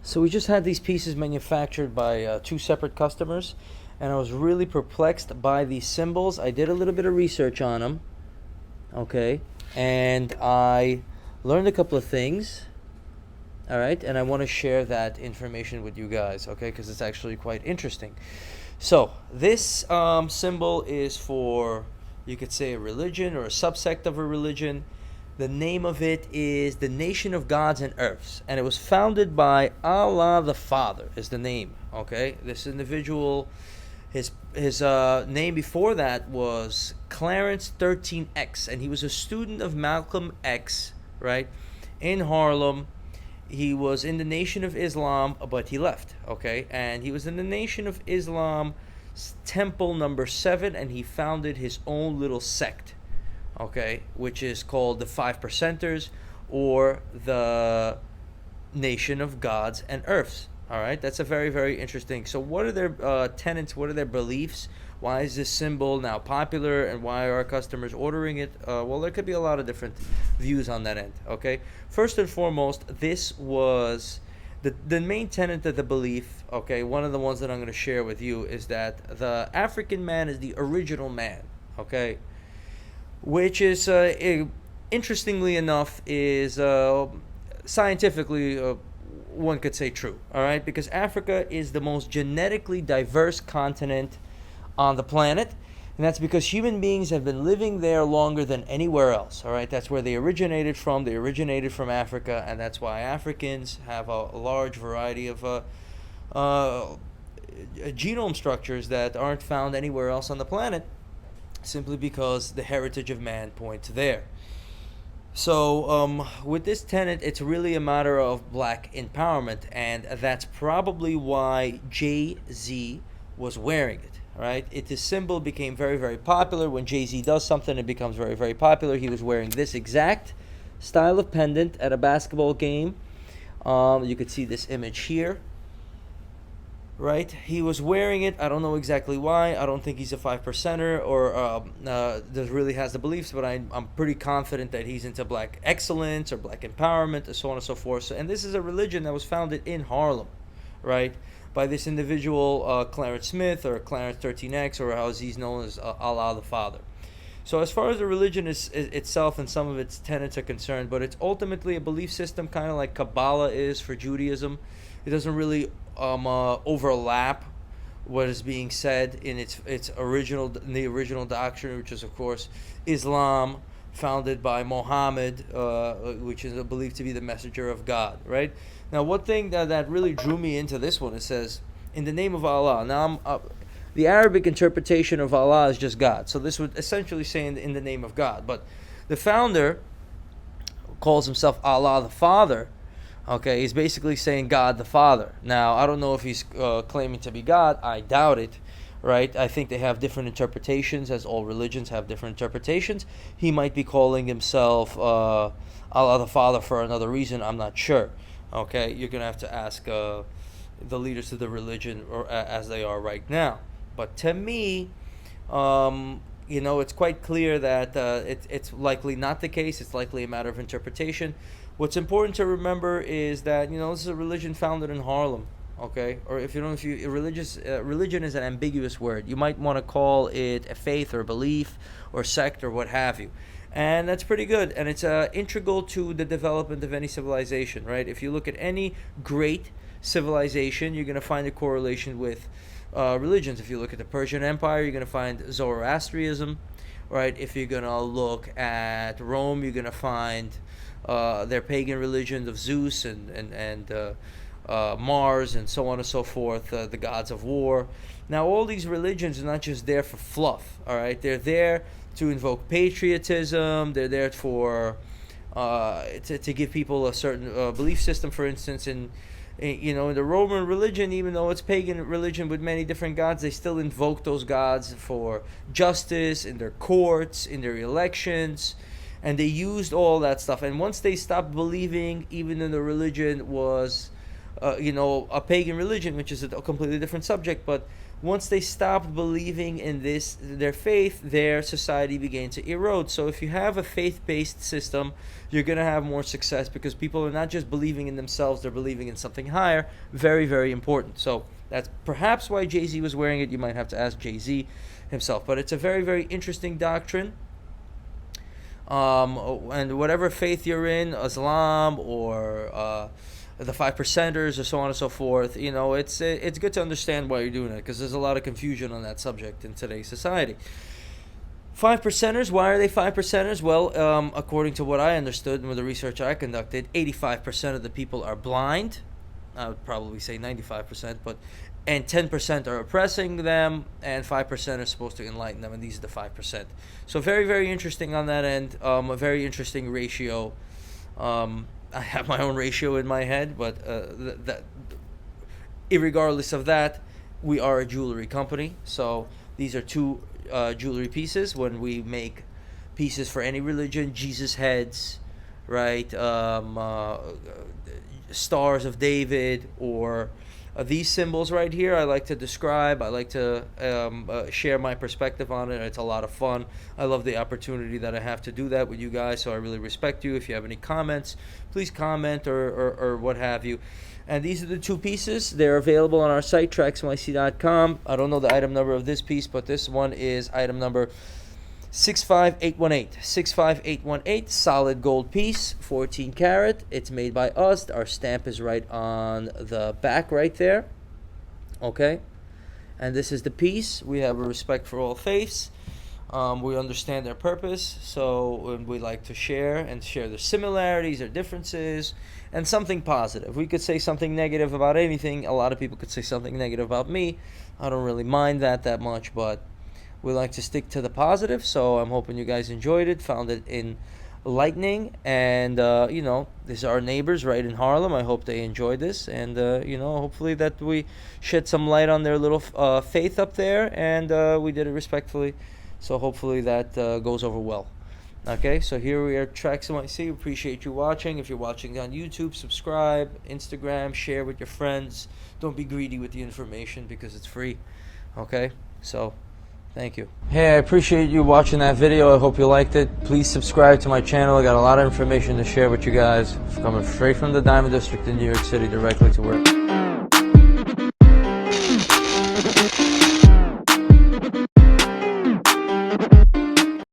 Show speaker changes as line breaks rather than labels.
So we just had these pieces manufactured by two separate customers, and I was really perplexed by these symbols. I did a little bit of research on them, okay, and I learned a couple of things, all right, and I want to share that information with you guys, okay, because it's actually quite interesting. So this symbol is for, you could say, a religion or a subsect of a religion. The name of it is the Nation of Gods and Earths, and it was founded by Allah the Father is the name, okay? This individual, his name before that was Clarence 13X, and he was a student of Malcolm X, right, in Harlem. He was in the Nation of Islam, but he left, okay? And he was in the Nation of Islam temple number 7, and he founded his own little sect, okay, which is called the 5%ers, or the Nation of Gods and Earths. All right, that's a very, very interesting. So what are their tenets? What are their beliefs? Why is this symbol now popular, and why are our customers ordering it? Well, there could be a lot of different views on that end, okay? First and foremost, this was the main tenet of the belief, okay, one of the ones that I'm going to share with you is that the African man is the original man, okay? Which is, interestingly enough, is scientifically, one could say, true, all right? Because Africa is the most genetically diverse continent on the planet, and that's because human beings have been living there longer than anywhere else, all right? That's where they originated from. They originated from Africa, and that's why Africans have a large variety of genome structures that aren't found anywhere else on the planet, simply because the heritage of man points there. So with this tenet, it's really a matter of black empowerment, and that's probably why Jay-Z was wearing it, right? This symbol became very, very popular. When Jay-Z does something, it becomes very, very popular. He was wearing this exact style of pendant at a basketball game. You could see this image here. Right, he was wearing it. I don't know exactly why. I don't think he's a 5%er or that really has the beliefs, but I'm pretty confident that he's into black excellence or black empowerment and so on and so forth. So, and this is a religion that was founded in Harlem, right, by this individual Clarence Smith, or Clarence 13X, or how he's known as Allah the Father. So as far as the religion itself and some of its tenets are concerned, but it's ultimately a belief system, kind of like Kabbalah is for Judaism. It doesn't really overlap what is being said in its the original doctrine, which is of course Islam, founded by Muhammad, which is believed to be the messenger of God. Right now, one thing that really drew me into this one, it says, "In the name of Allah." Now, the Arabic interpretation of Allah is just God, so this would essentially say in the name of God. But the founder calls himself Allah the Father. Okay, he's basically saying God the Father. Now, I don't know if he's claiming to be God. I doubt it, right? I think they have different interpretations, as all religions have different interpretations. He might be calling himself Allah the Father for another reason. I'm not sure. Okay, you're going to have to ask the leaders of the religion, or as they are right now. But to me, it's quite clear that it's likely not the case. It's likely a matter of interpretation. What's important to remember is that this is a religion founded in Harlem, okay? Or religion is an ambiguous word. You might want to call it a faith or belief or sect or what have you, and that's pretty good. And it's integral to the development of any civilization, right? If you look at any great civilization, you're going to find a correlation with religions. If you look at the Persian Empire, you're going to find Zoroastrianism, right? If you're going to look at Rome, you're going to find their pagan religions of Zeus and Mars and so on and so forth, the gods of war. Now, all these religions are not just there for fluff, all right? They're there to invoke patriotism. They're there for to give people a certain belief system. For instance, in the Roman religion, even though it's pagan religion with many different gods, they still invoke those gods for justice in their courts, in their elections. And they used all that stuff. And once they stopped believing, even in the religion was, a pagan religion, which is a completely different subject. But once they stopped believing in their faith, their society began to erode. So if you have a faith-based system, you're going to have more success, because people are not just believing in themselves, they're believing in something higher. Very, very important. So that's perhaps why Jay-Z was wearing it. You might have to ask Jay-Z himself. But it's a very, very interesting doctrine. And whatever faith you're in, Islam or the 5%ers or so on and so forth, it's good to understand why you're doing it, because there's a lot of confusion on that subject in today's society. 5%ers, why are they 5%ers? Well, according to what I understood and with the research I conducted, 85% of the people are blind. I would probably say 95%, and 10% are oppressing them, and 5% are supposed to enlighten them, and these are the 5%. So very, very interesting on that end. A very interesting ratio. I have my own ratio in my head, but irregardless of that, we are a jewelry company. So these are two jewelry pieces. When we make pieces for any religion, Jesus heads, right? Stars of David, or these symbols right here, I like to describe. I like to share my perspective on it. It's a lot of fun. I love the opportunity that I have to do that with you guys, so I really respect you. If you have any comments, please comment or what have you. And these are the two pieces. They're available on our site, TraxNYC.com. I don't know the item number of this piece, but this one is item number 65818. 65818, solid gold piece, 14 karat. It's made by us. Our stamp is right on the back right there. Okay? And this is the piece. We have a respect for all faiths. We understand their purpose, so we like to share their similarities, their differences, and something positive. We could say something negative about anything. A lot of people could say something negative about me. I don't really mind that much, but we like to stick to the positive. So I'm hoping you guys enjoyed it, found it enlightening, and these are our neighbors right in Harlem. I hope they enjoyed this, and hopefully that we shed some light on their little faith up there, and we did it respectfully. So hopefully that goes over well. Okay, so here we are, TraxNYC. Appreciate you watching. If you're watching on YouTube, subscribe, Instagram, share with your friends. Don't be greedy with the information because it's free. Okay, so thank you. Hey, I appreciate you watching that video. I hope you liked it. Please subscribe to my channel. I got a lot of information to share with you guys. Coming straight from the Diamond District in New York City, directly to work.